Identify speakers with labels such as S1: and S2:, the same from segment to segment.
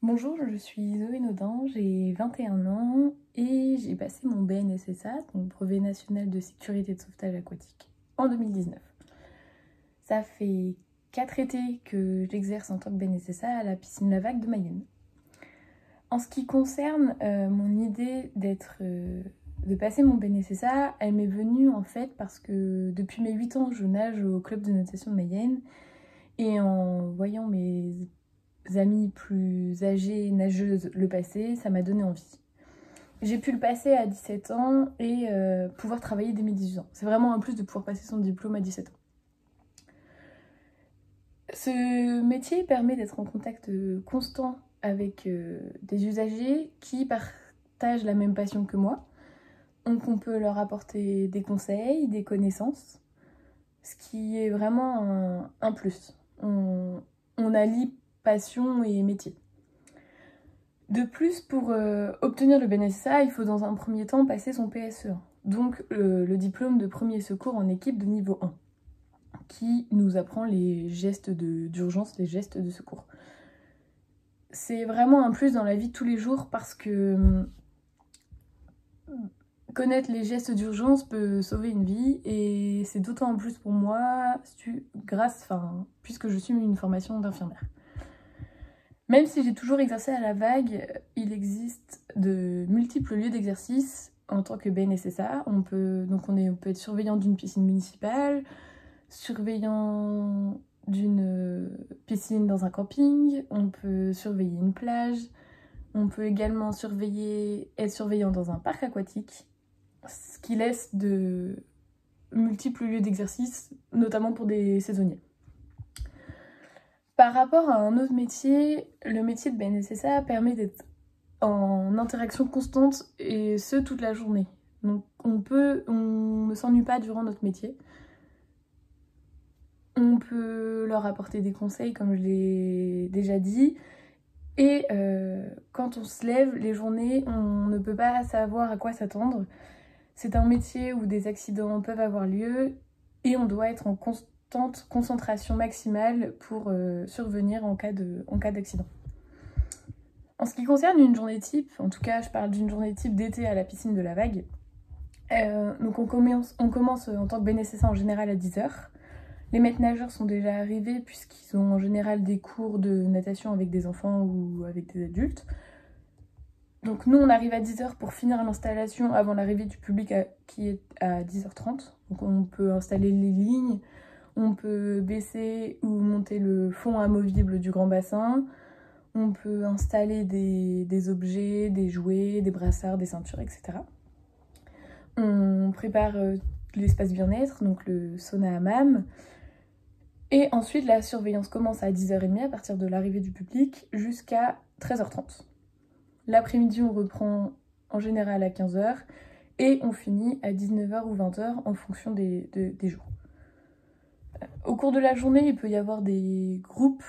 S1: Bonjour, je suis Zoé Naudin, j'ai 21 ans et j'ai passé mon BNSSA, donc Brevet National de Sécurité et de Sauvetage Aquatique, en 2019. Ça fait 4 étés que j'exerce en tant que BNSSA à la piscine La Vague de Mayenne. En ce qui concerne mon idée de passer mon BNSSA, elle m'est venue en fait parce que depuis mes 8 ans, je nage au club de natation de Mayenne et en voyant mes amies plus âgées nageuses le passer, ça m'a donné envie. J'ai pu le passer à 17 ans et pouvoir travailler dès mes 18 ans. C'est vraiment un plus de pouvoir passer son diplôme à 17 ans. Ce métier permet d'être en contact constant avec des usagers qui partagent la même passion que moi. Donc on peut leur apporter des conseils, des connaissances, ce qui est vraiment un plus. On allie passion et métier. De plus, pour obtenir le BNSSA, il faut dans un premier temps passer son PSE1, donc le diplôme de premier secours en équipe de niveau 1, qui nous apprend les gestes d'urgence, les gestes de secours. C'est vraiment un plus dans la vie de tous les jours parce que connaître les gestes d'urgence peut sauver une vie et c'est d'autant en plus pour moi puisque je suis une formation d'infirmière. Même si j'ai toujours exercé à la Vague, il existe de multiples lieux d'exercice en tant que BNSSA. On peut être surveillant d'une piscine municipale, surveillant d'une piscine dans un camping, on peut surveiller une plage, on peut également être surveillant dans un parc aquatique, ce qui laisse de multiples lieux d'exercice, notamment pour des saisonniers. Par rapport à un autre métier, le métier de BNSSA permet d'être en interaction constante et ce toute la journée. Donc on ne s'ennuie pas durant notre métier. On peut leur apporter des conseils comme je l'ai déjà dit. Et quand on se lève, les journées, on ne peut pas savoir à quoi s'attendre. C'est un métier où des accidents peuvent avoir lieu et on doit être en constante concentration maximale pour survenir en cas d'accident. En ce qui concerne une journée type, en tout cas je parle d'une journée type d'été à la piscine de la Vague, donc on commence en tant que BNSSA en général à 10h. Les maîtres nageurs sont déjà arrivés puisqu'ils ont en général des cours de natation avec des enfants ou avec des adultes. Donc nous on arrive à 10h pour finir l'installation avant l'arrivée du public qui est à 10h30. Donc on peut installer les lignes, on peut baisser ou monter le fond amovible du grand bassin, on peut installer des objets, des jouets, des brassards, des ceintures, etc. On prépare l'espace bien-être, donc le sauna hammam. Et ensuite, la surveillance commence à 10h30 à partir de l'arrivée du public jusqu'à 13h30. L'après-midi, on reprend en général à 15h et on finit à 19h ou 20h en fonction des jours. Au cours de la journée, il peut y avoir des groupes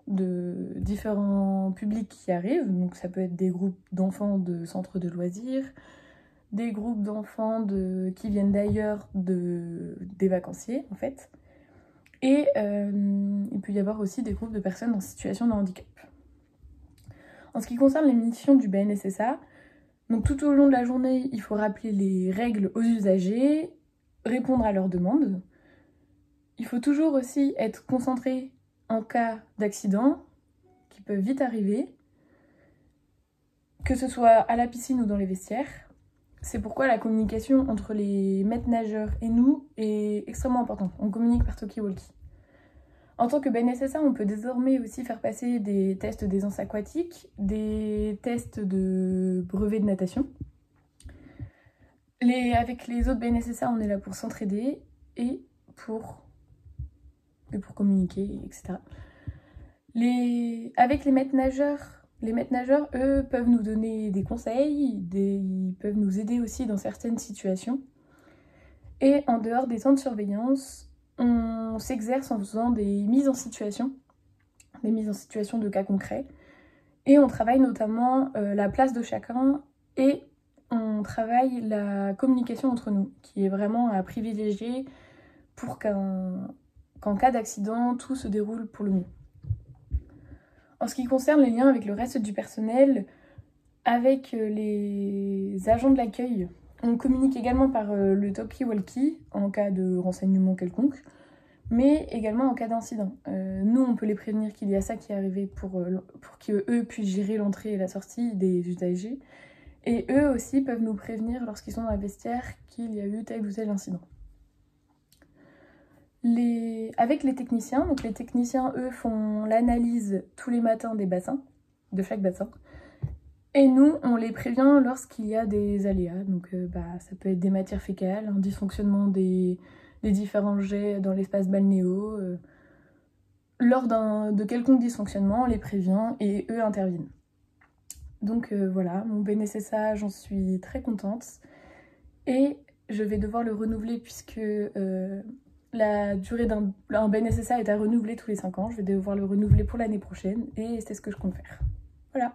S1: de différents publics qui arrivent. Donc ça peut être des groupes d'enfants de centres de loisirs, des groupes d'enfants qui viennent d'ailleurs des vacanciers en fait. Et il peut y avoir aussi des groupes de personnes en situation de handicap. En ce qui concerne les missions du BNSSA, donc tout au long de la journée, il faut rappeler les règles aux usagers, répondre à leurs demandes. Il faut toujours aussi être concentré en cas d'accident, qui peuvent vite arriver, que ce soit à la piscine ou dans les vestiaires. C'est pourquoi la communication entre les maîtres nageurs et nous est extrêmement importante. On communique par talkie-walkie. En tant que BNSSA, on peut désormais aussi faire passer des tests d'aisance aquatique, des tests de brevet de natation. Avec les autres BNSSA, on est là pour s'entraider et pour communiquer, etc. Avec les maîtres nageurs, eux, peuvent nous donner des conseils, ils peuvent nous aider aussi dans certaines situations. Et en dehors des temps de surveillance, on s'exerce en faisant des mises en situation de cas concrets. Et on travaille notamment la place de chacun et on travaille la communication entre nous, qui est vraiment à privilégier pour qu'en cas d'accident, tout se déroule pour le mieux. En ce qui concerne les liens avec le reste du personnel, avec les agents de l'accueil, on communique également par le talkie-walkie en cas de renseignement quelconque, mais également en cas d'incident. Nous, on peut les prévenir qu'il y a ça qui est arrivé pour qu'eux puissent gérer l'entrée et la sortie des usagers. Et eux aussi peuvent nous prévenir lorsqu'ils sont dans la vestiaire qu'il y a eu tel ou tel incident. Avec les techniciens, donc les techniciens, eux, font l'analyse tous les matins des bassins, de chaque bassin. Et nous, on les prévient lorsqu'il y a des aléas. Donc ça peut être des matières fécales, un dysfonctionnement des différents jets dans l'espace balnéo. Lors de quelconque dysfonctionnement, on les prévient et eux interviennent. Donc voilà, mon BNSSA, j'en suis très contente. Et je vais devoir le renouveler puisque la durée d'un BNSSA est à renouveler tous les 5 ans. Je vais devoir le renouveler pour l'année prochaine et c'est ce que je compte faire. Voilà.